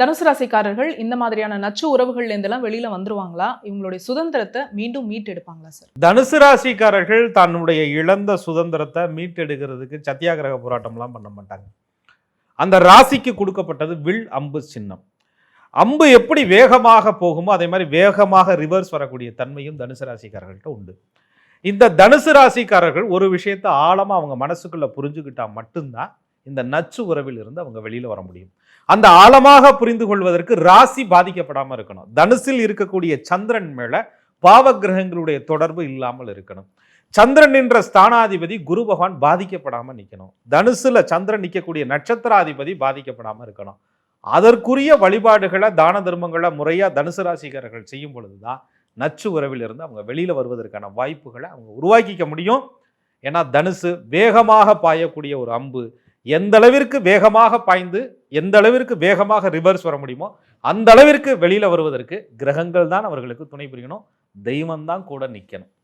தனுசு ராசிக்காரர்கள் இந்த மாதிரியான நச்சு உறவுகள்ல இருந்தெல்லாம் வெளியில வந்துருவாங்களா? இவங்களுடைய சுதந்திரத்தை மீண்டும் மீட்டெடுப்பாங்களா சார்? தனுசு ராசிக்காரர்கள் தன்னுடைய இழந்த சுதந்திரத்தை மீட்டெடுக்கிறதுக்கு சத்தியாகிரக போராட்டம்லாம் பண்ண மாட்டாங்க. அந்த ராசிக்கு கொடுக்கப்பட்டது வில் அம்பு சின்னம். அம்பு எப்படி வேகமாக போகுமோ அதே மாதிரி வேகமாக ரிவர்ஸ் வரக்கூடிய தன்மையும் தனுசு ராசிக்காரர்கள்ட்ட உண்டு. இந்த தனுசு ராசிக்காரர்கள் ஒரு விஷயத்தை ஆழமா அவங்க மனசுக்குள்ள புரிஞ்சுக்கிட்டா மட்டும்தான் இந்த நச்சு உறவில் இருந்து அவங்க வெளியில வர முடியும். அந்த ஆழமாக புரிந்து கொள்வதற்கு ராசி பாதிக்கப்படாம இருக்கணும். தனுசில் இருக்கக்கூடிய சந்திரன் மேல பாவ கிரகங்களுடைய தொடர்பு இல்லாமல் இருக்கணும். சந்திரன் என்ற ஸ்தானாதிபதி குரு பகவான் பாதிக்கப்படாம நிற்கணும். தனுசுல சந்திரன் நிற்கக்கூடிய நட்சத்திராதிபதி பாதிக்கப்படாம இருக்கணும். அதற்குரிய வழிபாடுகளை தான தர்மங்களை முறையா தனுசு ராசிக்காரர்கள் செய்யும் பொழுதுதான் நச்சு உறவில் இருந்து அவங்க வெளியில வருவதற்கான வாய்ப்புகளை அவங்க உருவாக்கிக்க முடியும். ஏன்னா தனுசு வேகமாக பாயக்கூடிய ஒரு அம்பு எந்த அளவிற்கு வேகமாக பாய்ந்து எந்த அளவிற்கு வேகமாக ரிவர்ஸ் வர முடியுமோ அந்த அளவிற்கு வெளியில வருவதற்கு கிரகங்கள் தான் அவர்களுக்கு துணை புரியணும். தெய்வம் தான் கூட நிற்கணும்.